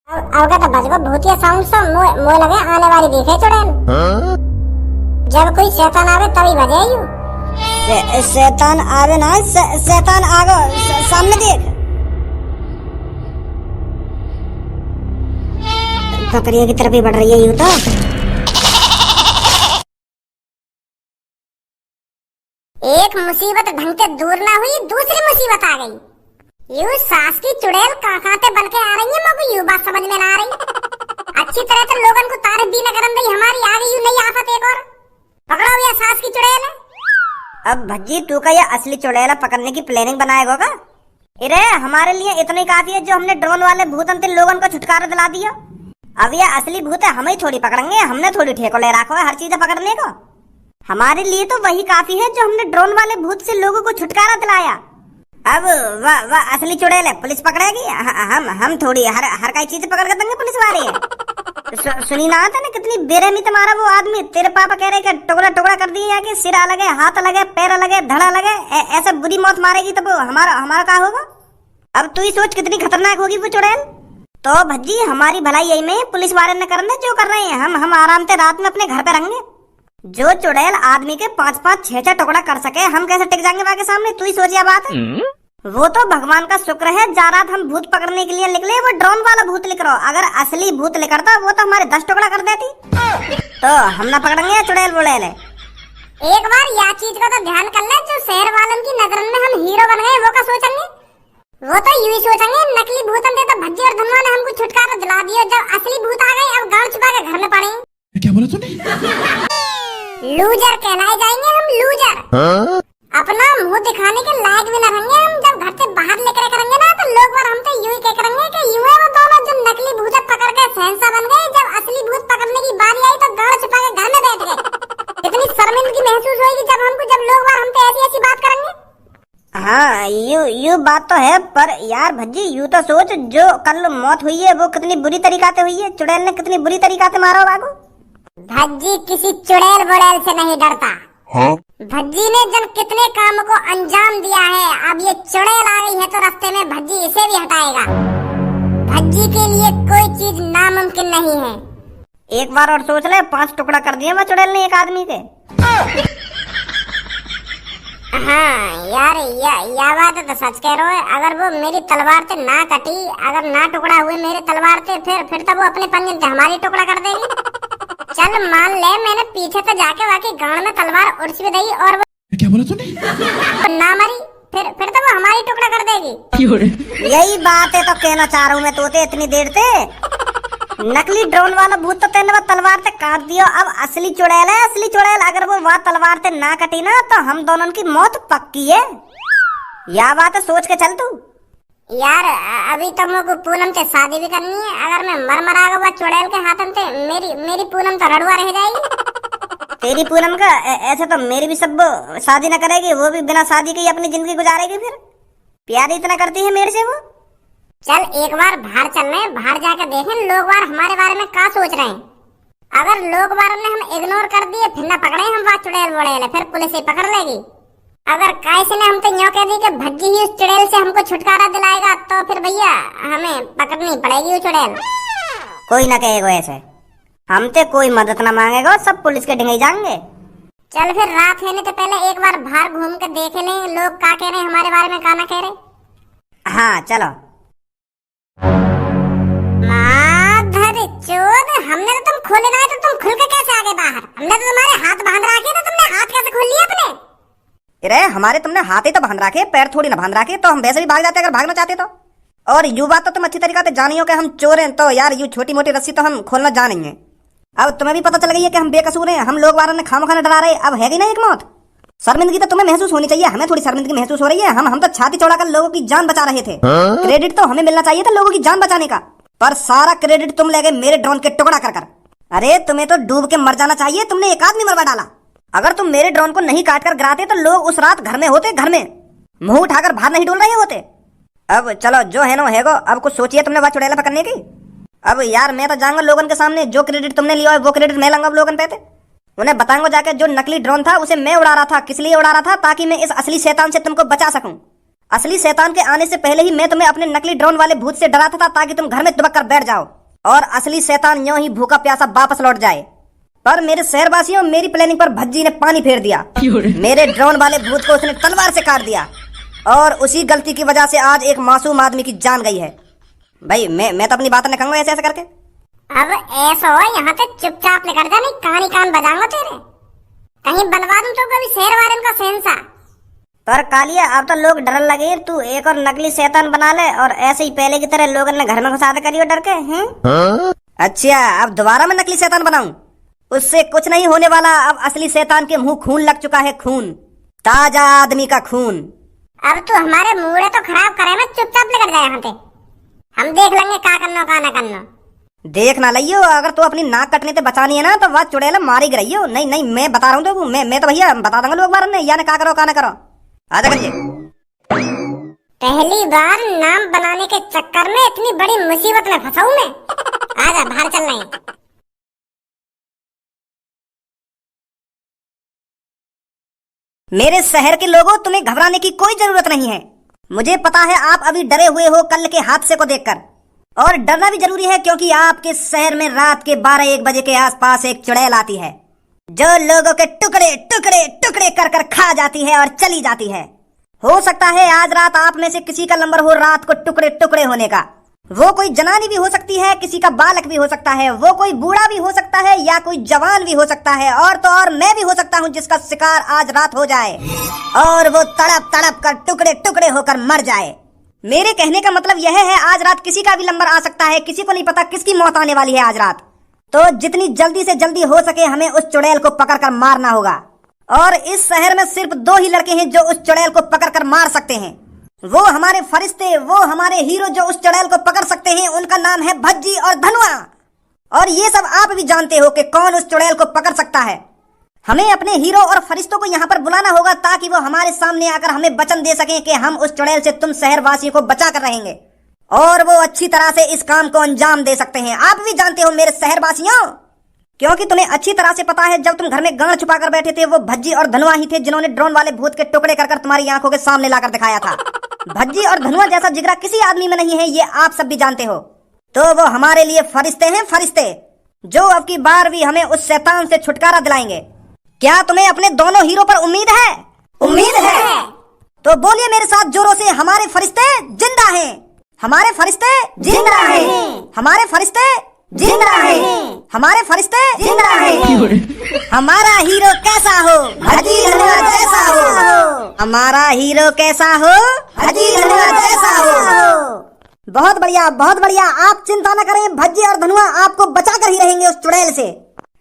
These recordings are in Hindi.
अवगा तो बजगो भूतिया साउंड से मोय लगे आने वाली देखे चुड़ैल। जब कोई शैतान आवे तभी बजे यू। शैतान आवे ना, शैतान आगो सामने देख। बकरियों की तरफ ही बढ़ रही है यूं तो। एक मुसीबत ढंग से दूर ना हुई, दूसरी मुसीबत आ गई। यू सास की चुड़ैल कहाँ से बन के आ रही है, मुझे यू बात समझ में ना आ रही। अच्छी तरह से लोगन को तारीफ भी न करन दई, हमारी आ गई यू नई आफत एक और। पकड़ो ये सास की चुड़ैल है। अब भज्जी तू का ये असली चुड़ैल पकड़ने की प्लानिंग बनाएगा का? अरे हमारे लिए इतना ही काफी है जो हमने ड्रोन वाले भूत अंतिम लोगन को छुटकारा दिला दिया। अब ये असली भूत है, हम ही थोड़ी पकड़ेंगे, हमने थोड़ी ठेको ले रखा है हर चीज पकड़ने को। हमारे लिए तो वही काफी है जो हमने ड्रोन वाले भूत से लोगों को छुटकारा दिलाया। अब वाह असली चुड़ैल है, पुलिस पकड़ेगी, हम थोड़ी हर कई चीज पकड़ कर देंगे पुलिस वाले। सुनी ना था ना कितनी बेरहमी तुम्हारा वो आदमी, तेरे पापा कह रहे कि टुकड़ा टुकड़ा कर दिए या कि सिर अलग है, हाथ अलग है, पैर अलग है, धड़ा अलग है, ऐसा बुरी मौत मारेगी तब हमारा क्या होगा? अब तू ही सोच कितनी खतरनाक होगी वो चुड़ैल। तो भज्जी हमारी भलाई यही में पुलिस वाले न करने जो कर रहे हैं, हम आराम से रात में अपने घर पे रहेंगे। जो चुड़ैल आदमी के 5-5 6-6 टुकड़ा कर सके, हम कैसे टिक जाएंगे वहाँ के सामने? तू ही सोचिए बात है। वो तो भगवान का शुक्र है जा रात हम भूत पकड़ने के लिए निकले, वो ड्रोन वाला भूत लिख रहा। अगर असली भूत लिखता वो तो हमारे 10 टुकड़ा कर देती। तो हम ना पकड़ेंगे चुड़ैल बुड़ैल। एक बार या चीज का तो ध्यान कर ले, जो शहर वालों की नजर में हम हीरो बन गए वो का सोचेंगे? वो तो यूं ही सोचेंगे नकली भूत थे तो भज्जी और धनवा ने हमको छुटकारा दिला दिया, जब असली भूत आ गए अब गांव छुपा के घर में पड़े। क्या बोला तूने? लूजर कहलाए जाएंगे हम, लूजर। अपना मुंह दिखाने के लायक भी न रहेंगे हम, जब घर से बाहर लेकर करेंगे ना तो लोग बार हमसे यूं ही कह करेंगे कि यूं है वो दोनों जो नकली भूत पकड़ के शहंशाह बन गए, जब असली भूत पकड़ने की बारी आई तो गांव छुपा के घर में बैठ गए। कितनी शर्मिंदगी महसूस होगी जब लोग बार हमसे ऐसी ऐसी बात करेंगे। हाँ यू बात तो है, पर यार भज्जी यू तो सोच जो कल मौत हुई है वो कितनी बुरी तरीका से हुई है। चुड़ैल ने कितनी बुरी तरीका से मारा बाबू। भज्जी किसी चुड़ैल बुड़ैल से नहीं डरता। हाँ? भज्जी ने जन कितने कामों को अंजाम दिया है, अब ये चुड़ैल आ रही है तो रास्ते में भज्जी इसे भी हटाएगा। भज्जी के लिए कोई चीज नामुमकिन नहीं है। एक बार और सोच ले, 5 टुकड़ा कर दिए वो चुड़ैल ने एक आदमी के। हाँ यार या बात तो सच कह रहे हो। अगर वो मेरी तलवार से ना कटी, अगर ना टुकड़ा हुए मेरे तलवार से, फिर तो वो अपने पंजे से हमारी टुकड़ा कर देगी। चल मान ले मैंने पीछे से जाके वाकई गांव में तलवार उड़स भी दी और वो क्या बोला तूने? ना मरी, फिर तो वो हमारी टुकड़ा कर देगी। यही बात है तो कहना चाह रहा हूँ मैं तोते इतनी देर से। नकली ड्रोन वाला भूत तो तेने वो तलवार से काट दियो, अब असली चुड़ैल है, असली चुड़ैल अगर वो वहाँ तलवार से ना कटी ना तो हम दोनों की मौत पक्की है। या बात है, सोच के चल तू। यार अभी तो मुझको पूनम से शादी भी करनी है, अगर मैं मर आ गया चुड़ैल के हाथन से मेरी पूनम तो रड़ुआ रह जाएगी। तेरी पूनम का ऐसे तो मेरी भी सब शादी न करेगी, वो भी बिना शादी के ही अपनी जिंदगी गुजारेगी। फिर प्यार इतना करती है मेरे से वो। चल एक बार बाहर चल रहे हैं, बाहर जाकर देखें लोग बार हमारे बारे में क्या सोच रहे हैं। अगर लोग बार ने हम इग्नोर कर दिए फिर न पकड़े हम बात चुड़ैल बुड़ैल, फिर पुलिस ही पकड़ लेगी। अगर कैसे ने हम तो यूँ कह दी कि भज्जी ही उस चुड़ैल से हमको छुटकारा दिलाएगा तो फिर भैया हमें पकड़नी पड़ेगी वो चुड़ैल। कोई ना कहेगा ऐसे, हमसे कोई मदद न मांगेगा, सब पुलिस के ढंगे जाएंगे। चल फिर रात होने से पहले एक बार बाहर घूम के देख लें लोग क्या कह रहे हैं हमारे बारे में, क्या ना कह रहे। हाँ चलो। चोद, हमने तो तुम खोले ना, तो तुम खुल के कैसे आ गए बाहर? हमने तो तुम्हारे हाथ बांध रखे, तो तुमने हाथ कैसे खोल लिए अपने? अरे हमारे तुमने हाथ ही तो बांध रखे, पैर थोड़ी ना बांध रखे, तो हम वैसे भी भाग जाते अगर भागना चाहते तो। और यू बात तो तुम अच्छी तरीके से जानियो कि हम चोर हैं, तो यार यू छोटी मोटी रस्सी तो हम खोलना जानेंगे। अब तुम्हें भी पता चल गई है कि हम बेकसूर हैं, हम लोग वालों ने खामखाना डरा रहे, अब है ना एक मौत। शर्मिंदगी तो तुम्हें महसूस होनी चाहिए, हमें थोड़ी शर्मिंदगी महसूस हो रही है। हम तो छाती चौड़ा कर लोगों की जान बचा रहे थे। क्रेडिट तो हमें मिलना चाहिए था लोगों की जान बचाने का, पर सारा क्रेडिट तुम ले गए मेरे ड्रोन के टुकड़ा कर। अरे तुम्हें तो डूब के मर जाना चाहिए, तुमने एक आदमी मरवा डाला। अगर तुम मेरे ड्रोन को नहीं काट कर गिराते तो लोग उस रात घर में होते, घर में मुंह उठाकर बाहर नहीं डोल रहे होते। अब चलो जो है नो है गो, अब कुछ सोचिए तुमने बात चुड़ैल पकड़ने की। अब यार मैं तो जाऊंगा लोगन के सामने, जो क्रेडिट तुमने लिया है वो क्रेडिट मैं लूंगा लोगन पे। उन्हें बताऊंगा जाके जो नकली ड्रोन था उसे मैं उड़ा रहा था, किस लिए उड़ा रहा था, ताकि मैं इस असली शैतान से तुमको बचा सकूं। असली शैतान के आने से पहले ही मैं तुम्हें अपने नकली ड्रोन वाले भूत से डराता था ताकि तुम घर में दुबक कर बैठ जाओ। और असली शैतान यूं ही भूखा प्यासा वापस लौट जाए। पर मेरे शहरवासियों, मेरी प्लानिंग पर भज्जी ने पानी फेर दिया। मेरे ड्रोन वाले भूत को उसने तलवार से काट दिया और उसी गलती की वजह से आज एक मासूम आदमी की जान गई है। भाई मैं तो अपनी बात नहीं कहूंगा ऐसे ऐसे करके। अब ऐसा हो, यहाँ से चुपचाप निकल जा, नहीं कान कान बजाऊंगा तेरे। कहीं बनवा दूं तो कभी शेर वारन का सेंसा। पर कालिया, अब तो लोग डरने लगे। तू एक और नकली शैतान बना ले और ऐसे ही पहले की तरह लोगों ने घर में घुसा दे करियो डर के। अच्छा, अब दोबारा मैं नकली शैतान बनाऊं? उससे कुछ नहीं होने वाला। अब असली शैतान के मुंह खून लग चुका है, खून, ताजा आदमी का खून। अब तू हमारे मूड तो खराब करे ना, चुपचाप निकल जाए यहाँ से। हम देख लेंगे का करना का ना करना। देख ना लियो, अगर तू अपनी नाक कटने से बचानी है ना तो वह चुड़ैल मारी गिरइयो। नहीं नहीं, मैं बता रहा हूँ तो मैं तो भैया बता दूंगा लोग मारने या ना का करो का ना करो। आजा करिए। पहली बार नाम बनाने के चक्कर में इतनी बड़ी मुसीबत में फंसा हूं मैं। आजा, बाहर चल रहे हैं। मेरे शहर के लोगों, तुम्हें घबराने की कोई जरूरत नहीं है। मुझे पता है आप अभी डरे हुए हो कल के हादसे को देखकर, और डरना भी जरूरी है क्योंकि आपके शहर में रात के 12-1 बजे के आसपास एक चुड़ैल आती है जो लोगों के टुकड़े टुकड़े टुकड़े कर कर खा जाती है और चली जाती है। हो सकता है आज रात आप में से किसी का नंबर हो रात को टुकड़े टुकड़े होने का। वो कोई जनानी भी हो सकती है, किसी का बालक भी हो सकता है, वो कोई बूढ़ा भी हो सकता है या कोई जवान भी हो सकता है, और तो और मैं भी हो सकता हूँ जिसका शिकार आज रात हो जाए और वो तड़प तड़प कर टुकड़े टुकड़े होकर मर जाए। मेरे कहने का मतलब यह है आज रात किसी का भी नंबर आ सकता है, किसी को नहीं पता किसकी मौत आने वाली है आज रात। तो जितनी जल्दी से जल्दी हो सके हमें उस चुड़ैल को पकड़कर मारना होगा। और इस शहर में सिर्फ 2 ही लड़के हैं जो उस चुड़ैल को पकड़कर मार सकते हैं। वो हमारे फरिश्ते, वो हमारे हीरो जो उस चुड़ैल को पकड़ सकते हैं। उनका नाम है भज्जी और धनुआ। और ये सब आप भी जानते हो कि कौन उस चुड़ैल को पकड़ सकता है। हमें अपने हीरो और फरिश्तों को यहाँ पर बुलाना होगा ताकि वो हमारे सामने आकर हमें वचन दे सकें कि हम उस चुड़ैल से तुम शहरवासियों को बचा कर रहेंगे और वो अच्छी तरह से इस काम को अंजाम दे सकते हैं। आप भी जानते हो मेरे शहरवासियों, क्योंकि तुम्हें अच्छी तरह से पता है जब तुम घर में गांड छुपा कर बैठे थे वो भज्जी और धनुआ ही थे जिन्होंने ड्रोन वाले भूत के टुकड़े कर तुम्हारी आंखों के सामने लाकर दिखाया था। भज्जी और धनुआ जैसा जिगरा किसी आदमी में नहीं है, ये आप सब भी जानते हो। तो वो हमारे लिए फरिश्ते हैं, फरिश्ते जो अब की बार भी हमें उस शैतान से छुटकारा दिलाएंगे। क्या तुम्हें अपने दोनों हीरो पर उम्मीद है? उम्मीद है तो बोलिए मेरे साथ जोरों से, हमारे फरिश्ते जिंदा हैं, हमारे फरिश्ते जिंदा हैं, हमारे फरिश्ते जिंदा हैं, हमारे फरिश्ते जिंदा हैं। हमारा हीरो कैसा हो? भज्जी धनुआ जैसा हो। हमारा हीरो कैसा हो? भज्जी धनुआ जैसा हो। बहुत बढ़िया, बहुत बढ़िया। आप चिंता न करें, भज्जी और धनुआ आपको बचा कर ही रहेंगे उस चुड़ैल से।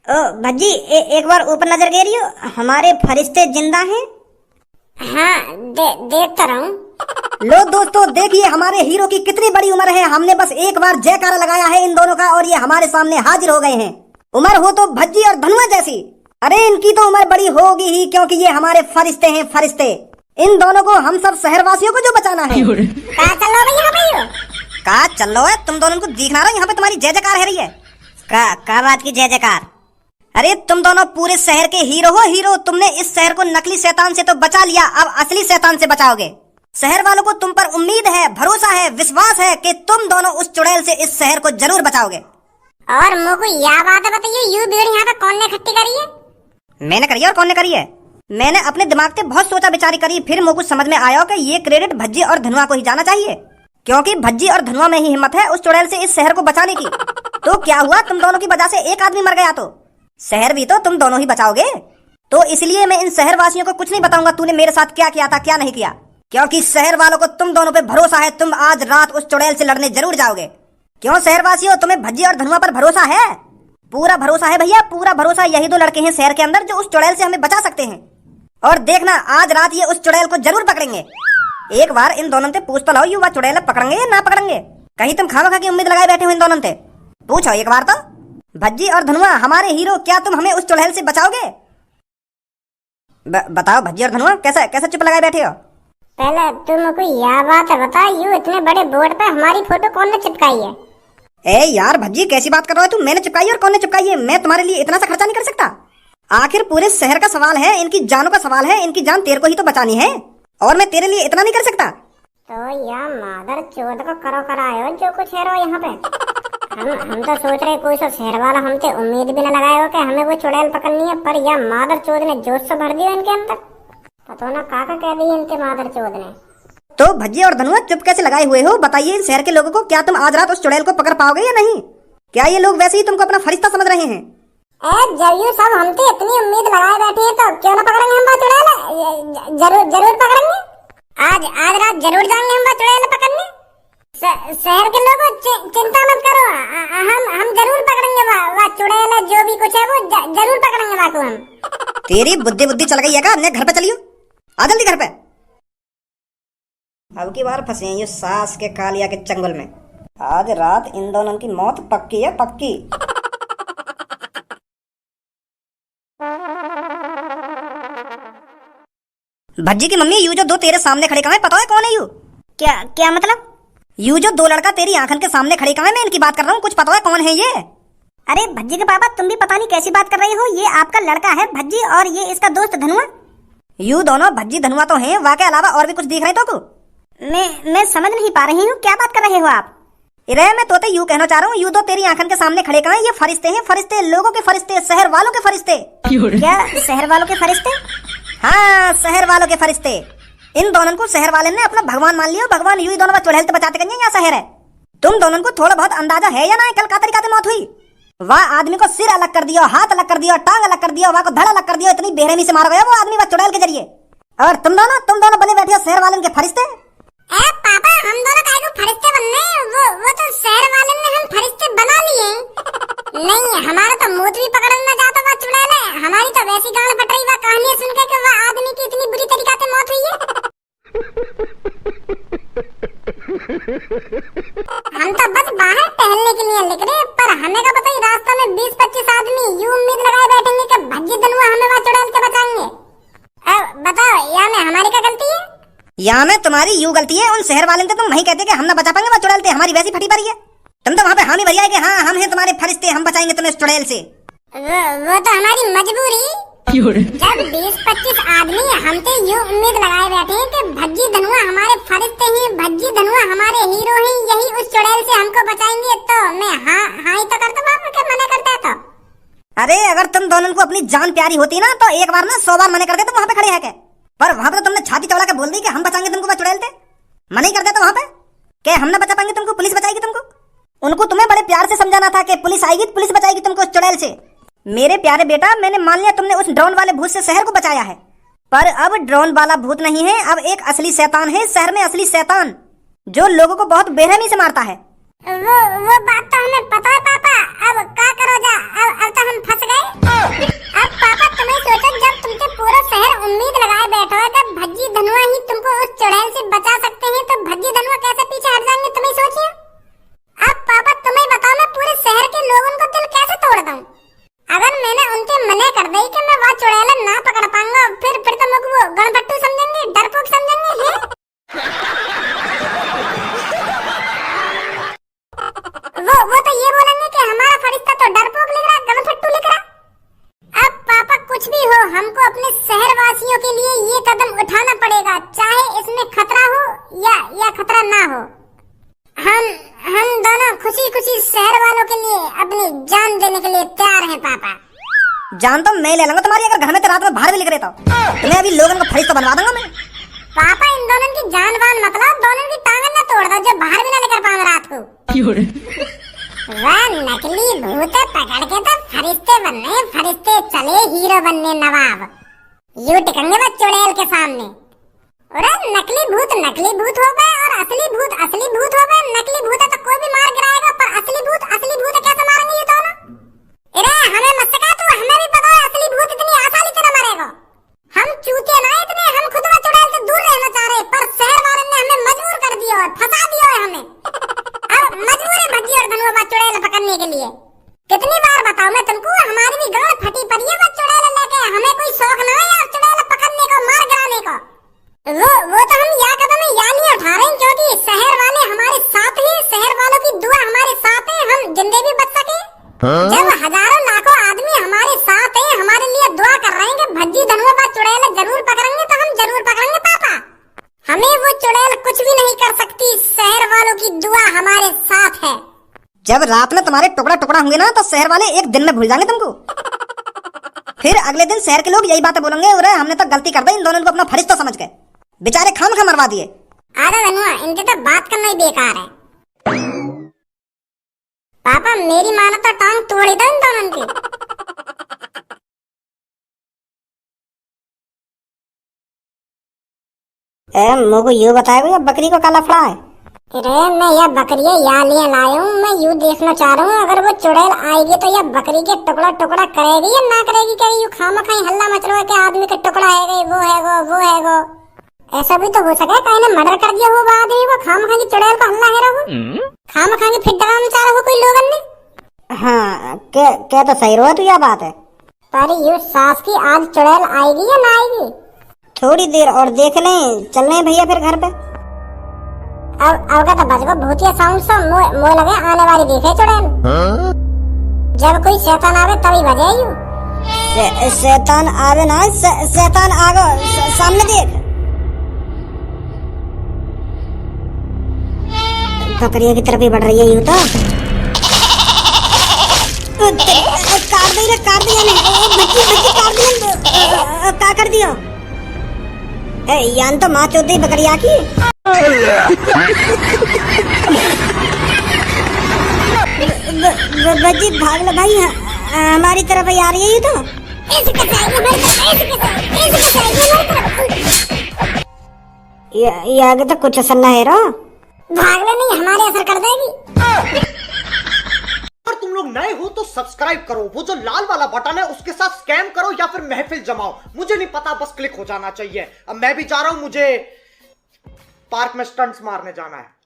ओ भज्जी, एक बार ऊपर नजर गेरियो, हमारे फरिश्ते जिंदा हैं? हाँ, देखता रहूं। लो दोस्तों, देखिए हमारे हीरो की कितनी बड़ी उम्र है। हमने बस एक बार जयकारा लगाया है इन दोनों का और ये हमारे सामने हाजिर हो गए हैं। उम्र हो तो भज्जी और धनुआ जैसी। अरे इनकी तो उम्र बड़ी होगी ही क्योंकि ये हमारे फरिश्ते हैं, फरिश्ते। इन दोनों को हम सब शहरवासियों को जो बचाना है। कहाँ चल रहे हो भैया? कहाँ चल रहा है? तुम दोनों को दिखना रहा, यहाँ पे तुम्हारी जय जयकार है रही है। का बात की जय जयकार? अरे तुम दोनों पूरे शहर के हीरो हो, हीरो। तुमने इस शहर को नकली शैतान से तो बचा लिया, अब असली शैतान से बचाओगे। शहर वालों को तुम पर उम्मीद है, भरोसा है, विश्वास है कि तुम दोनों उस चुड़ैल से इस शहर को जरूर बचाओगे। और मुझको यह बात बताइए, यू भीड़ यहाँ पे कौन ने इकट्ठी करी है? मैंने करी है। और कौन ने करी है? मैंने अपने दिमाग से बहुत सोचा विचारी करी, फिर मुझको समझ में आया कि ये क्रेडिट भज्जी और धनुआ को ही जाना चाहिए क्योंकि भज्जी और धनुआ में ही हिम्मत है उस चुड़ैल से इस शहर को बचाने की। तो क्या हुआ, तुम दोनों की वजह से एक आदमी मर गया तो शहर भी तो तुम दोनों ही बचाओगे। तो इसलिए मैं इन शहरवासियों को कुछ नहीं बताऊंगा तूने मेरे साथ क्या किया था, क्या नहीं किया, क्योंकि शहर वालों को तुम दोनों पे भरोसा है। तुम आज रात उस चुड़ैल से लड़ने जरूर जाओगे। क्यों शहरवासियों, तुम्हें भज्जी और धनुआ पर भरोसा है? पूरा भरोसा है भैया, पूरा भरोसा। यही 2 लड़के हैं शहर के अंदर जो उस चुड़ैल से हमें बचा सकते हैं। और देखना आज रात ये उस चुड़ैल को जरूर पकड़ेंगे। एक बार इन दोनों से पूछ तो लो, युवा चुड़ैल पकड़ेंगे या ना पकड़ेंगे? कहीं तुम खामखा की उम्मीद लगाए बैठे हो इन दोनों से? पूछो एक बार तो। भज्जी और धनुआ हमारे हीरो, क्या तुम हमें उस चुड़ैल से बचाओगे? बताओ भज्जी और धनुआ, कैसे चुप लगाए बैठे हो? पहले तुमको यह बात बता, यू इतने बड़े बोर्ड पे हमारी फोटो कौन ने चिपकाई है? ए यार भज्जी, कैसी बात कर रहे हो तुम? मैंने चिपकाई और कौन ने चिपकाई है? मैं तुम्हारे लिए इतना सा खर्चा नहीं कर सकता। आखिर पूरे शहर का सवाल है, इनकी जानों का सवाल है, इनकी जान तेरे को ही तो बचानी है और मैं तेरे लिए इतना नहीं कर सकता। तो या मादर चोद को करो कराए हो जो कुछ है रो यहाँ पे। हम तो सोच रहे कोई सा शहर वाला हमसे उम्मीद भी न लगाए हो कि हमें वो चुड़ैल पकड़नी है, पर यह मादर चोद ने जोश से भर दिया इनके अंदर। पता ना काका कह दी इनके मादर चोद ने। तो भज्जी और धनुआ चुप कैसे लगाए हुए हो? बताइए इन शहर के लोगों को, क्या तुम आज रात उस चुड़ैल को पकड़ पाओगे या नहीं? क्या ये लोग वैसे ही तुमको अपना फरिश्ता समझ रहे हैं? जब यूं सब हमसे इतनी उम्मीद लगाए बैठे हैं तो क्यों ना पकड़ेंगे हम वो चुड़ैल। जरूर पकड़ेंगे। आज रात जरूर जाएंगे हम वो चुड़ैल पकड़ने। शहर के लोगों चिंता मत करो, हम जरूर पकड़ेंगे वो चुड़ैल, जो भी कुछ है वो जरूर पकड़ेंगे वाको हम। तेरी बुद्धि चल गई है क्या? अपने घर पे चलियो, आ जल्दी घर पे। अब की बार फंसे ये सास के कालिया के चंगुल में। आज रात इन दोनों की मौत पक्की है, पक्की। भज्जी की मम्मी, यू जो दो तेरे सामने खड़े कहाँ है, पता है कौन है यू? क्या मतलब? यू जो दो लड़का तेरी आंखन के सामने खड़े कहाँ है, मैं इनकी बात कर रहा हूँ, कुछ पता है कौन है ये? अरे भज्जी के पापा, तुम भी पता नहीं कैसी बात कर रही हो। ये आपका लड़का है भज्जी और ये इसका दोस्त धनुआ। यू दोनों भज्जी धनुआ तो हैं, वाके अलावा और भी कुछ दिख रहे तो को? मैं समझ नहीं पा रही हूँ, क्या बात कर रहे हो आप? इरे मैं तो यू कहना चाह रहा हूँ, यू दो तेरी आंखन के सामने खड़े कहाँ है? ये फरिश्ते हैं, फरिश्ते, लोगों के फरिश्ते, शहर वालों के फरिश्ते। क्या शहर वालों के फरिश्ते? हाँ, शहर वालों के फरिश्ते। इन दोनों को शहर वाले ने अपना भगवान मान लिया। भगवान यू दोनों चुड़ैल से बचाते कहीं या शहर है? तुम दोनों को थोड़ा बहुत अंदाजा है या ना कल का तरीका से मौत हुई? वह आदमी को सिर अलग कर दिया, हाथ अलग कर दिया, टांग अलग कर दिया, वह को धड़ अलग कर दिया, इतनी बेरहमी से मारा गया वो आदमी वह चुड़ैल के जरिए। और तुम दोनों बने बैठे हो शहर वाले के फरिश्ते। पापा, हम दोनों काहे को फरिश्ते बनने हैं? वो तो शहर वाले ने हम फरिश्ते बना लिए। नहीं, हमारा तो मूत भी पकड़ना चाहता था चुड़ैल है। हमारी तो वैसी गाल फट रही वह कहानी सुन के कि वह आदमी की इतनी बुरी तरीका से मौत हुई है। हम तो बस बाहर टहलने के लिए निकले, पर हमें क्या पता रास्ता में 20-25 आदमी यूं उम्मीद लगाए बैठेंगे कि भज्जी धनुआ हमें वहाँ चुड़ैल से बचाएंगे। अब बताओ, यहाँ में हमारी क्या गलती है? यहाँ में तुम्हारी यू गलती है। उन शहर वाले ने तुम वही कहते कि हम ना बचा पाएंगे वह चुड़ैल से, हमारी वैसी फटी पड़ी है। तुम तो वहाँ पे हामी भरिया है कि हाँ हम हैं तुम्हारे फरिश्ते, हम बचाएंगे तुम्हें इस चुड़ैल से। वो तो हमारी मजबूरी। जब 20-25 आदमी हमसे यूं उम्मीद लगाए बैठे हैं कि भज्जी धनुआ हमारे फरिश्ते हैं, भज्जी धनुआ हमारे हीरो हैं, यही उस चुड़ैल से हमको बचाएंगे, तो मैं हाँ ही तो करता बाप के मना करता है तो। अरे अगर तुम दोनों को अपनी जान प्यारी होती ना तो एक बार ना 100 बार मना करते तुम वहाँ पे खड़े है के। पर वहाँ पे तो तुमने छाती चौड़ा के बोल दी कि हम बचाएंगे तुमको चुड़ैल से। मना ही कर देता वहाँ पे कि हम ना बचा पाएंगे तुमको, पुलिस बचाएगी तुमको। उनको तुम्हें बड़े प्यार से समझाना था कि पुलिस आएगी, पुलिस बचाएगी तुमको उस चुड़ैल से। मेरे प्यारे बेटा, मैंने मान लिया तुमने उस ड्रोन वाले भूत से शहर को बचाया है, पर अब ड्रोन वाला भूत नहीं है, अब एक असली शैतान है शहर में, असली शैतान जो लोगों को बहुत बेरहमी से मारता है। वो बात तो हमें पता है पापा। अब क्या करो जा, अब तो हम फंस गए। अब पापा तुम्हें सोचो, जब तुमसे पूरा शहर उम्मीद लगाए बैठा है कि भज्जी धनुआ ही तुमको उस चुड़ैल से बचा सकते हैं, तो भज्जी धनुआ कैसे पीछे हट जाएंगे तुम्हें सोचिए। अब पापा तुम्हें बताओ, मैं पूरे शहर के लोगों को दिल कैसे तोड़ दूं? अगर मैंने उनसे मना कर दी कि मैं वह चुड़ैल ना पकड़ पाऊंगा, फिर तो मुझे वो गणपट्टू समझेंगे, डरपोक समझेंगे हैं। वो तो ये बोलेंगे कि हमारा फरिश्ता तो डरपोक लिख रहा, गणपट्टू लिख रहा। अब पापा कुछ भी हो, हमको अपने शहर वासियों के लिए ये कदम उठाना पड़ेगा, चाहे इसमें खतरा हो या खतरा ना हो। हम दोनों खुशी खुशी शहर वालों के लिए अपनी जान देने के लिए तैयार हैं पापा। जान तो मैं ले लूंगा तुम्हारी, अगर घर में रात में बाहर भी लिख रहे तो तुम्हें अभी लोगों को फरिश्ता बनवा दूंगा मैं। पापा इन दोनों की जान वान मतलब दोनों की टांगन ना तोड़ दो, जो बाहर भी ना लेकर पाऊंगा रात को। वह नकली भूत पकड़ के तो फरिश्ते बनने, फरिश्ते चले हीरो बनने नवाब। यूं टिकेंगे वो चुड़ैल के सामने। अरे नकली भूत हो गए और असली भूत हो गए। नकली भूत है तो कोई भी मार गिराएगा, पर असली भूत कैसे मारेंगे ये दोनों? अरे हमें मत सिखा तू, हमें भी पता है असली भूत इतनी आसानी से न मरेगा। हम चूतिए ना इतने, हम खुद व चुड़ैल से दूर रहना चाह रहे, पर शहर वालों ने हमें मजबूर कर दिया और फंसा दिया है हमें। अब मजबूर है भज्जी और धनुआ चुड़ैल पकड़ने के लिए। कितनी बार बताऊं मैं तुमको, हमारी भी गांड फटी पड़ी है वो चुड़ैल लेके। हमें कोई शौक ना है यार चुड़ैल पकड़ने को, मार गिराने को। वो तो हम यह कदम या नहीं उठा रहे हैं क्योंकि शहर वाले हमारे साथ हैं, शहर वालों की दुआ हमारे साथ है, हम जिंदे भी बच सके। जब हजारों लाखों आदमी हमारे साथ हैं, हमारे लिए दुआ कर रहे हैं कि भज्जी धनुआ चुड़ैल जरूर पकड़ेंगे, तो हम जरूर पकड़ेंगे पापा। हमें वो चुड़ैल कुछ भी नहीं कर सकती, शहर वालों की दुआ हमारे साथ है। जब रात में तुम्हारे टुकड़ा टुकड़ा होंगे ना तो शहर वाले एक दिन में भूल जाएंगे तुमको। फिर अगले दिन शहर के लोग यही बातें बोलेंगे, अरे हमने तो गलती कर दी, इन दोनों को अपना फरिश्ता समझ के बेचारे खाम खा मरवा दिए। अरे धनुआ, इनसे तो बात करना ही बेकार है। पापा मेरी माँ ने तो टांग तोड़ी था इन दोनों की। मुझको यूँ बताया भैया बकरी को काला फड़ा है। अरे मैं यह बकरियां यहाँ लिए लाया हूँ, मैं यूँ देखना चाह रहा हूँ अगर वो चुड़ैल आएगी तो यह बकरी के टुकड़ा टुकड़ा करेगी या ना करेगी। क्या यूँ खामा खाई हल्ला मच रहा है कि आदमी के टुकड़ा है गई, वो है वो है वो। ऐसा भी तो हो सके कहीं ने मर्डर कर दिया हो वो आदमी को, खामा खाई चुड़ैल को हल्ला है रहो, खामा खाई फिर डराना चाह रहा हो कोई लोगन ने। हाँ क्या तो सही रहो, तो यह बात है। पर यूँ सास की आज चुड़ैल आएगी या ना आएगी? थोड़ी देर और देख लें, चल रहे भैया फिर घर पे। अब का तो बजको भूतिया साउंड से मोह लगे आने वाली देखे चुड़ैल। जब कोई शैतान आवे तभी बजे यूँ। शैतान आवे ना, शैतान आगो सामने देख। बकरियों की तरफ ही बढ़ रही है यूँ तो। काट दिया ने, भज्जी काट दिया, क्या कर दिया? यान तो माँ चौधरी बकरिया की। भज्जी भाग लो भाई, हमारी तरफ ही आ रही है ये तो। ये आगे तो कुछ असर ना है रो, भागले नहीं हमारे असर कर देगी। अगर तुम लोग नए हो तो सब्सक्राइब करो, वो जो लाल वाला बटन है उसके साथ स्कैम करो या फिर महफिल जमाओ, मुझे नहीं पता, बस क्लिक हो जाना चाहिए। अब मैं भी जा रहा हूं, मुझे पार्क में स्टंट्स मारने जाना है।